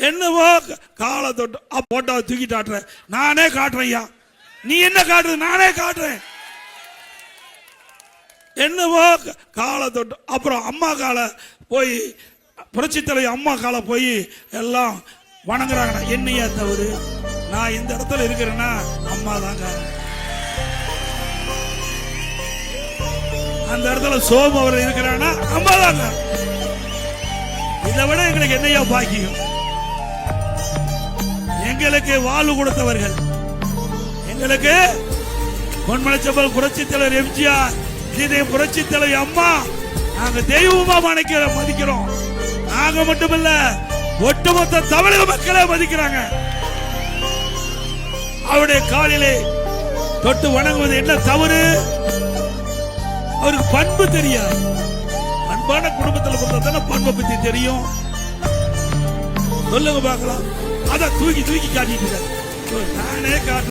என்னவோ காலை தொட்டு போட்டோ தூக்கி காட்டுறேன். நானே காட்டுறேன் ஐயா. நீ என்ன காட்டுறது? நானே காட்டுறேன். என்னவோ காலை தொட்டு அப்புறம் அம்மா காலை போய் புரட்சி தலைவர் அம்மா காலை போய் எல்லாம் வணங்குறாங்க. என்னையா தவறு? நான் இந்த இடத்துல இருக்கிறேன்னா அம்மா தாங்க. அந்த இடத்துல சோமு அவர் இருக்கிறான்னா அம்மா தாங்க. இதை விட எங்களுக்கு என்னையா பாக்கியம்? எங்களுக்கு வாழ்வு கொடுத்தவர்கள், எங்களுக்கு பொன்மலைச்செம்மல் புரட்சி தலைவர் எம்ஜிஆர், இதே புரட்சி தலைவர் அம்மா, நாங்க தெய்வமா மதிக்கிறோம். நாங்க மட்டுமல்ல, ஒட்டுமொத்த தமிழக மக்களே மதிக்கிறாங்க. அவருடைய காலிலே தொட்டு வணங்குவது என்ன தவறு? அவருக்கு பண்பு தெரியாது. அன்பான குடும்பத்தில் பிறந்ததான பண்பை பத்தி தெரியும். சொல்லுங்க பார்க்கலாம். அத தூக்கி காட்டிட்டு நானே காட்டு.